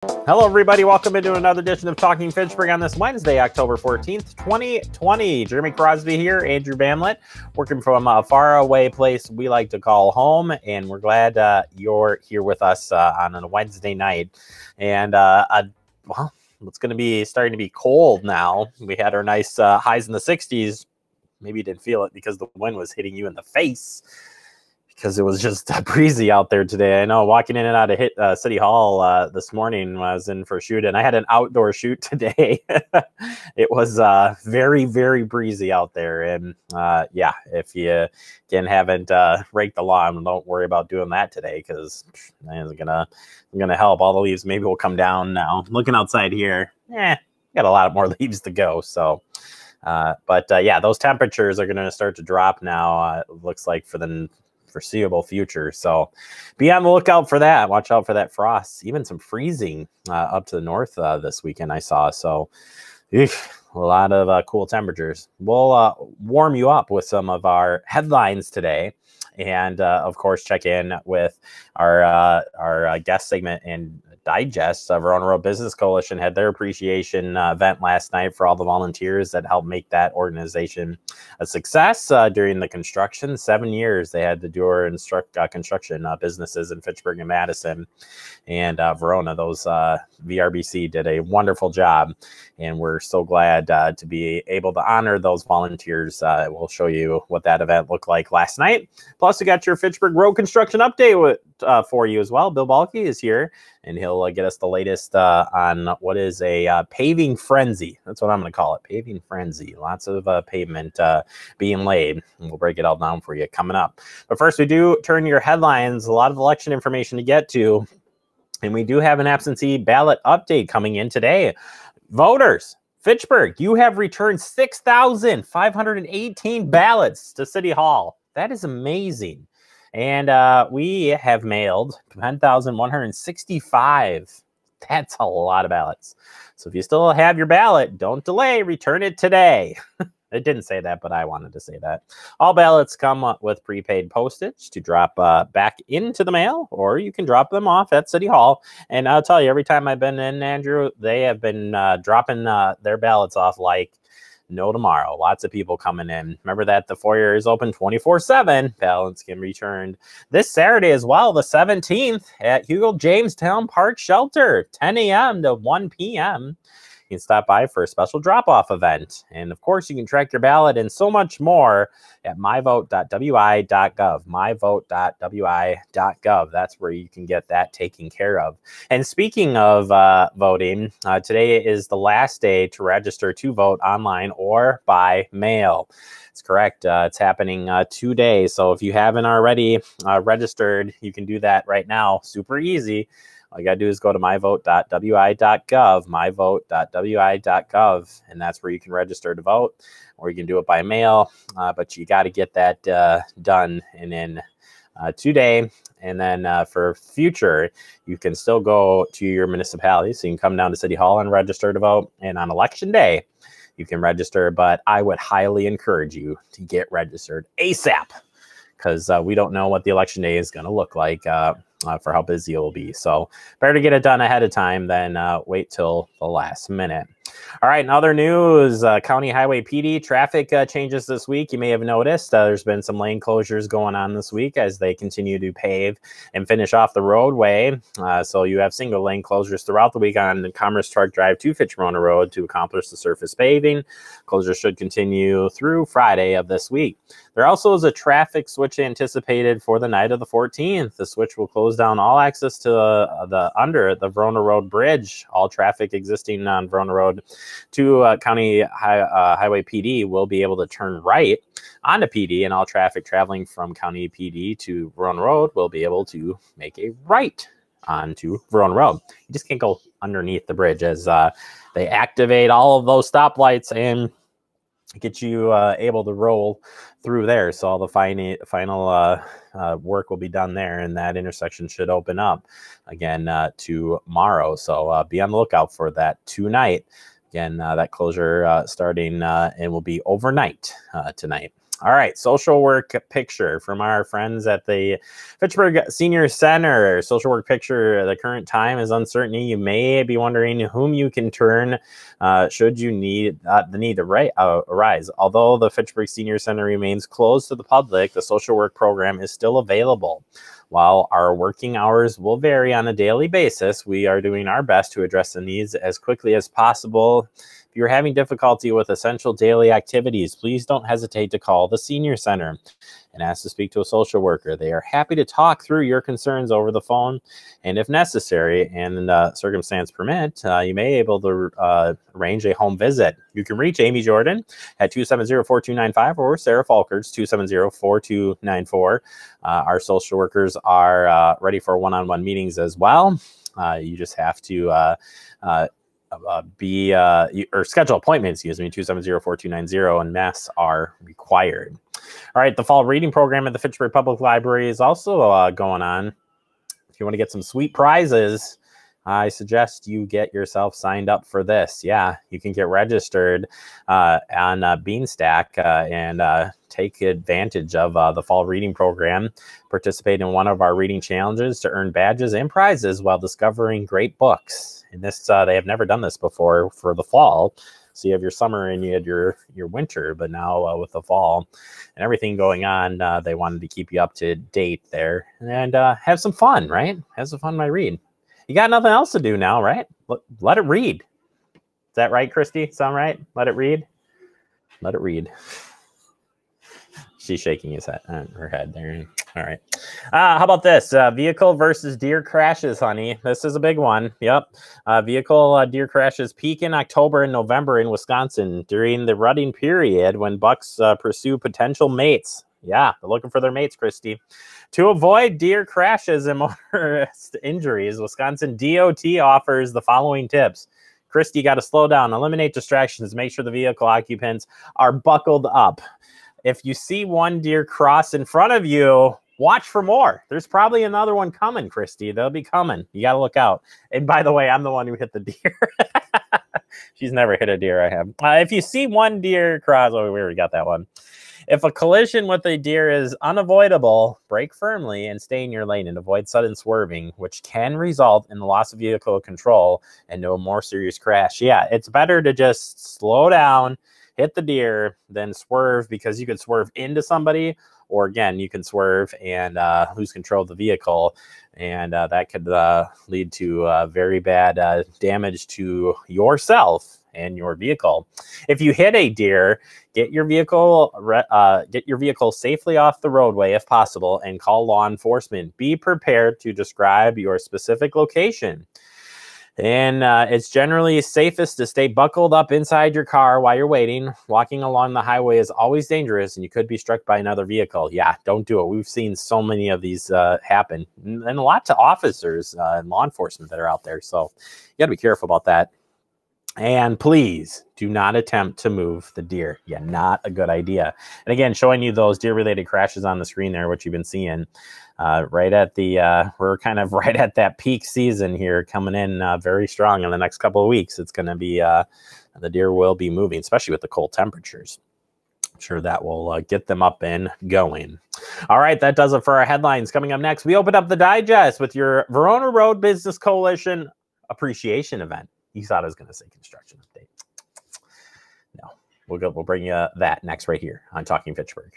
Hello, everybody. Welcome into another edition of Talking Fitchburg on this Wednesday, October 14th, 2020. Jeremy Crosby here, Andrew Ballot, working from a faraway place we like to call home, and we're glad you're here with us on a Wednesday night. And, well, it's going to be starting to be cold now. We had our nice highs in the 60s. Maybe you didn't feel it because the wind was hitting you in the face, because it was just breezy out there today. I know, walking in and out of City Hall this morning when I was in for a shoot, and I had an outdoor shoot today. It was very, very breezy out there. And yeah, if you again haven't raked the lawn, don't worry about doing that today, because it's gonna help. All the leaves maybe will come down now. Looking outside here, got a lot more leaves to go. So but yeah, those temperatures are going to start to drop now. It looks like for the foreseeable future. So be on the lookout for that. Watch out for that frost, even some freezing up to the north this weekend I saw. So a lot of cool temperatures. We'll warm you up with some of our headlines today. And of course, check in with our guest segment and digest. Verona Road Business Coalition had their appreciation event last night for all the volunteers that helped make that organization a success during the construction. 7 years they had to do or instruct construction businesses in Fitchburg and Madison and Verona. Those VRBC did a wonderful job, and we're so glad to be able to honor those volunteers. We'll show you what that event looked like last night. Plus, we got your Fitchburg road construction update for you as well. Bill Balke is here, and he'll get us the latest on what is a paving frenzy. That's what I'm going to call it, paving frenzy. Lots of pavement being laid, and we'll break it all down for you coming up. But first, we do turn your headlines. A lot of election information to get to, and we do have an absentee ballot update coming in today. Voters, Fitchburg, you have returned 6,518 ballots to City Hall. That is amazing. And we have mailed 10,165. That's a lot of ballots. So if you still have your ballot, don't delay. Return it today. It didn't say that, but I wanted to say that. All ballots come with prepaid postage to drop back into the mail, or you can drop them off at City Hall. And I'll tell you, every time I've been in, Andrew, they have been dropping their ballots off like no tomorrow. Lots of people coming in. Remember that the foyer is open 24/7. Ballots can be returned this Saturday as well, the 17th, at Hugo Jamestown Park Shelter, 10 a.m. to 1 p.m. You can stop by for a special drop-off event. And of course, you can track your ballot and so much more at myvote.wi.gov. Myvote.wi.gov. That's where you can get that taken care of. And speaking of voting, today is the last day to register to vote online or by mail. It's correct. It's happening today. So if you haven't already registered, you can do that right now. Super easy. All you got to do is go to myvote.wi.gov, myvote.wi.gov, and that's where you can register to vote, or you can do it by mail, but you got to get that done and in today. And then for future, you can still go to your municipality, so you can come down to City Hall and register to vote, and on Election Day, you can register, but I would highly encourage you to get registered ASAP, because we don't know what the Election Day is going to look like for how busy it will be. So better to get it done ahead of time than wait till the last minute. All right, in other news, County Highway PD traffic changes this week. You may have noticed there's been some lane closures going on this week as they continue to pave and finish off the roadway. So you have single lane closures throughout the week on Commerce Truck Drive to Fitchburg Road to accomplish the surface paving. Closures should continue through Friday of this week. There also is a traffic switch anticipated for the night of the 14th. The switch will close down all access to under the Verona Road Bridge. All traffic existing on Verona Road to County Highway PD will be able to turn right onto PD, and all traffic traveling from County PD to Verona Road will be able to make a right onto Verona Road. You just can't go underneath the bridge as they activate all of those stoplights and get you able to roll through there. So all the final work will be done there, and that intersection should open up again tomorrow. So be on the lookout for that tonight. Again, that closure starting and will be overnight tonight. All right, social work picture from our friends at the Fitchburg Senior Center. Social work picture, the current time is uncertainty. You may be wondering whom you can turn should you need the need to arise. Although the Fitchburg Senior Center remains closed to the public, the social work program is still available. While our working hours will vary on a daily basis, we are doing our best to address the needs as quickly as possible. If you're having difficulty with essential daily activities, please don't hesitate to call the Senior Center and ask to speak to a social worker. They are happy to talk through your concerns over the phone, and if necessary and circumstance permit, you may be able to arrange a home visit. You can reach Amy Jordan at 270-4295 or Sarah Falkers, 270-4294. Our social workers are ready for one-on-one meetings as well. You just have to schedule appointments, 270-4290, and masks are required. All right, the fall reading program at the Fitchburg Public Library is also going on. If you want to get some sweet prizes, I suggest you get yourself signed up for this. Yeah, you can get registered on Beanstack and take advantage of the fall reading program. Participate in one of our reading challenges to earn badges and prizes while discovering great books. And this, they have never done this before for the fall. So you have your summer and you had your winter, but now with the fall and everything going on, they wanted to keep you up to date there and have some fun, right? Have some fun, my read. You got nothing else to do now, right? Let it read. Is that right, Christy? Sound right? Let it read. Let it read. She's shaking her head there. All right. How about this? Vehicle versus deer crashes, honey. This is a big one. Yep. Vehicle deer crashes peak in October and November in Wisconsin during the rutting period when bucks pursue potential mates. Yeah, they're looking for their mates, Christy. To avoid deer crashes and motorist injuries, Wisconsin DOT offers the following tips. Christy, you got to slow down, eliminate distractions, make sure the vehicle occupants are buckled up. If you see one deer cross in front of you, watch for more. There's probably another one coming, Christy. They'll be coming. You got to look out. And by the way, I'm the one who hit the deer. She's never hit a deer, I have. If you see one deer cross, oh, we already got that one. If a collision with a deer is unavoidable, brake firmly and stay in your lane and avoid sudden swerving, which can result in the loss of vehicle control and no more serious crash. Yeah, it's better to just slow down, hit the deer, then swerve, because you could swerve into somebody, or again, you can swerve and lose control of the vehicle, and that could lead to very bad damage to yourself and your vehicle. If you hit a deer, get your vehicle safely off the roadway if possible, and call law enforcement. Be prepared to describe your specific location. And it's generally safest to stay buckled up inside your car while you're waiting. Walking along the highway is always dangerous, and you could be struck by another vehicle. Yeah, don't do it. We've seen so many of these happen, and a lot to officers and law enforcement that are out there. So you got to be careful about that. And please do not attempt to move the deer. Yeah, not a good idea. And again, showing you those deer-related crashes on the screen there, what you've been seeing. Right at the, we're kind of right at that peak season here, coming in very strong in the next couple of weeks. It's going to be, the deer will be moving, especially with the cold temperatures. I'm sure that will get them up and going. All right, that does it for our headlines. Coming up next, we open up the digest with your Verona Road Business Coalition appreciation event. You thought I was going to say construction update. No, we'll bring you that next right here on Talking Fitchburg.